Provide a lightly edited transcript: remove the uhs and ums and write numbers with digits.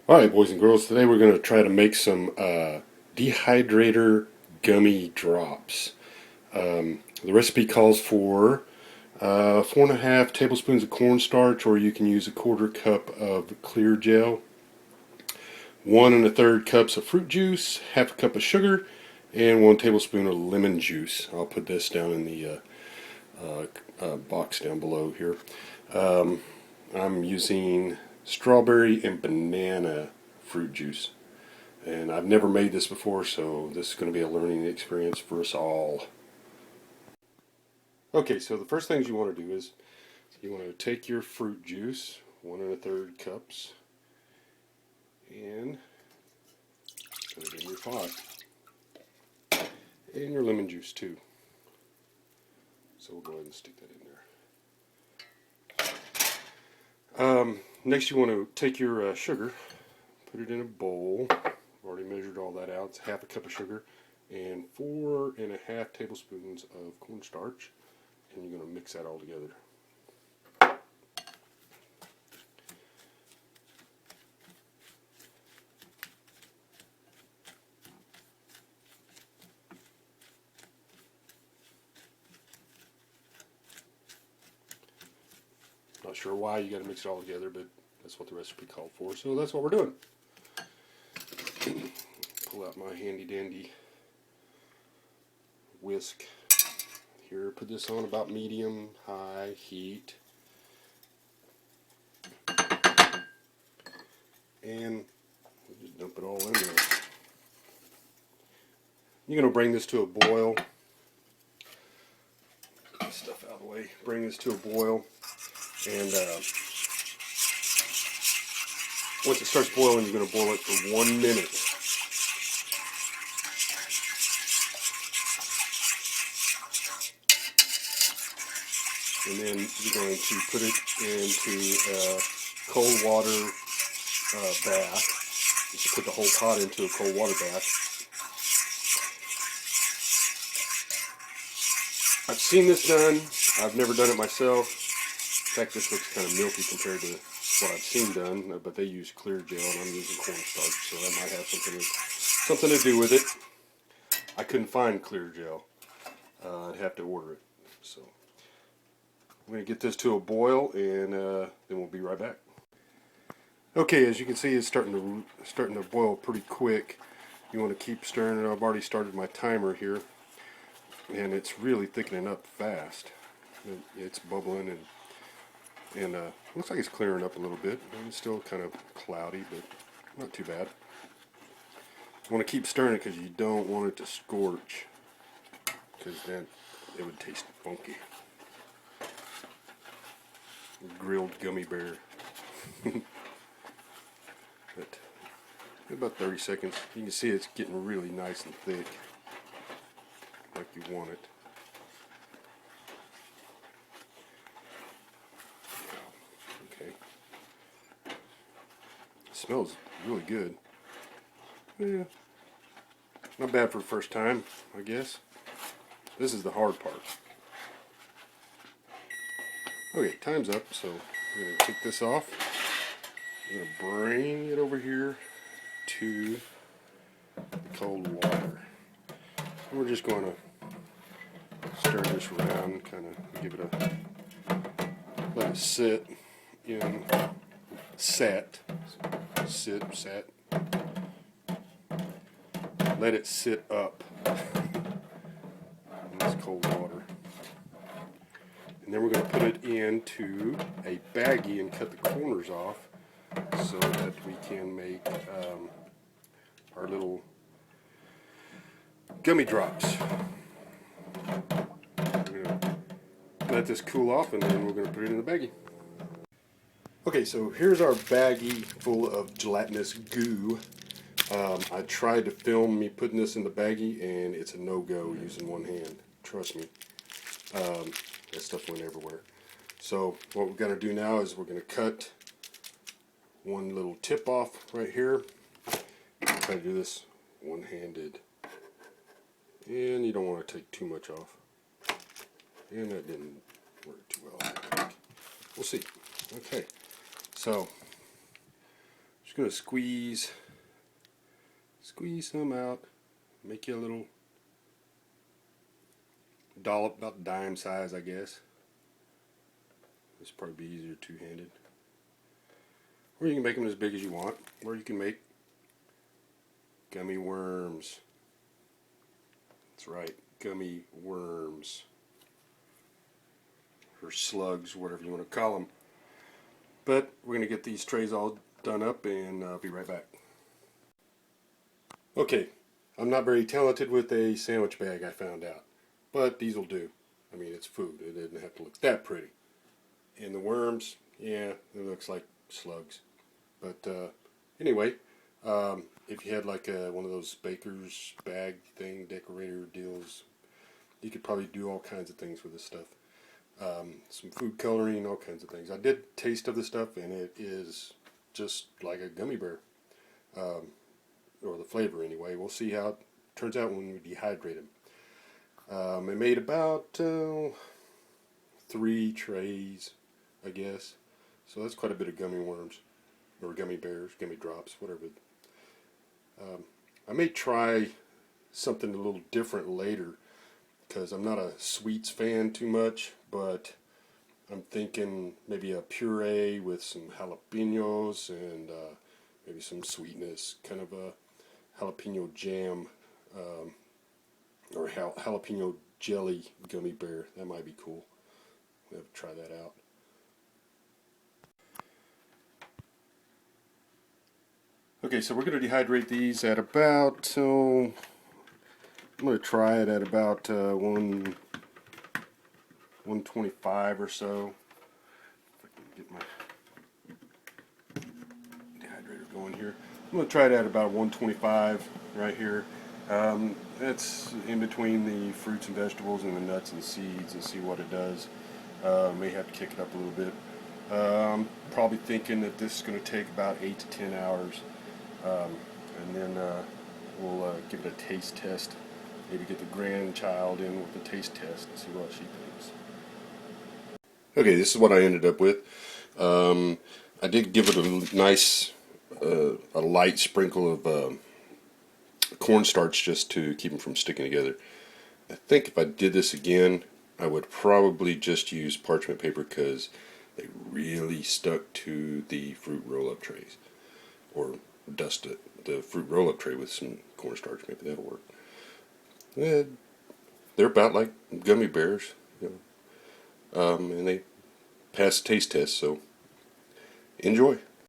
Alright, boys and girls, today we're going to try to make some Dehydrator gummy drops. The recipe calls for 4.5 tablespoons of cornstarch, or you can use a 1/4 cup of clear gel, 1 1/3 cups of fruit juice, 1/2 cup of sugar, and 1 tablespoon of lemon juice. I'll put this down in the box down below here. I'm using strawberry and banana fruit juice, and I've never made this before, so this is going to be a learning experience for us all. Okay, so the first things you want to do is you want to take your fruit juice, 1 1/3 cups, and put it in your pot, and your lemon juice too. So we'll go ahead and stick that in there. Next you want to take your sugar, put it in a bowl. I've already measured all that out. It's 1/2 cup of sugar and 4.5 tablespoons of cornstarch, and you're going to mix that all together. Not sure why you got to mix it all together, but that's what the recipe called for, so that's what we're doing. Pull out my handy dandy whisk here, put this on about medium high heat, and just dump it all in there. You're going to bring this to a boil. Get this stuff out of the way. Bring this to a boil, and once it starts boiling, you're going to boil it for 1 minute. And then you're going to put it into a cold water bath. Just put the whole pot into a cold water bath. I've seen this done. I've never done it myself. In fact, this looks kind of milky compared to what I've seen done, but they use clear gel and I'm using cornstarch, so that might have something to do with it. I couldn't find clear gel. I'd have to order it. So I'm going to get this to a boil, and then we'll be right back. Okay, as you can see, it's starting to boil pretty quick. You want to keep stirring it. I've already started my timer here, and it's really thickening up fast. It's bubbling, and looks like it's clearing up a little bit. It's still kind of cloudy, but not too bad. You want to keep stirring it because you don't want it to scorch, because then it would taste funky. Grilled gummy bear. But about 30 seconds. You can see it's getting really nice and thick, like you want it. Okay. It smells really good. Yeah. Not bad for the first time, I guess. This is the hard part. Okay, time's up, so I'm going to take this off. I'm going to bring it over here to the cold water. And we're just going to stir this around, kind of give it let it sit in, set, let it sit up in this cold water. And then we're going to put it into a baggie and cut the corners off so that we can make our little gummy drops. We're going to let this cool off, and then we're going to put it in the baggie. Okay, so here's our baggie full of gelatinous goo. I tried to film me putting this in the baggie, and it's a no-go using one hand. Trust me. That stuff went everywhere. So what we're going to do now is we're going to cut one little tip off right here. Try to do this one-handed, and you don't want to take too much off. And that didn't work too well. We'll see. Okay, so Just going to squeeze some out, make you a little dollop, about dime size, I guess. This would probably be easier two-handed. Or you can make them as big as you want, or you can make gummy worms. That's right, gummy worms. Or slugs, whatever you want to call them. But we're going to get these trays all done up, and I'll be right back. Okay, I'm not very talented with a sandwich bag, I found out. But these will do. I mean, it's food. It doesn't have to look that pretty. And the worms, yeah, it looks like slugs. But anyway, if you had like one of those baker's bag thing, decorator deals, you could probably do all kinds of things with this stuff. Some food coloring, all kinds of things. I did taste of the stuff, and it is just like a gummy bear. Or the flavor anyway. We'll see how it turns out when we dehydrate them. I made about 3 trays, I guess. So that's quite a bit of gummy worms, or gummy bears, gummy drops, whatever. I may try something a little different later, because I'm not a sweets fan too much, but I'm thinking maybe a puree with some jalapenos and maybe some sweetness, kind of a jalapeno jam, or jalapeno jelly gummy bear. That might be cool. We'll have to try that out. Okay, so we're going to dehydrate these at about, I'm going to try it at about 125 or so. If I can get my dehydrator going here. I'm going to try it at about 125 right here. That's in between the fruits and vegetables and the nuts and seeds, and see what it does. May have to kick it up a little bit. I'm probably thinking that this is going to take about 8 to 10 hours. And then we'll give it a taste test. Maybe get the grandchild in with the taste test and see what she thinks. Okay, this is what I ended up with. I did give it a nice, a light sprinkle of cornstarch just to keep them from sticking together. I think if I did this again, I would probably just use parchment paper, because they really stuck to the fruit roll-up trays. Or dust the fruit roll-up tray with some cornstarch. Maybe that'll work. They're about like gummy bears, you know. And they pass the taste test, so enjoy.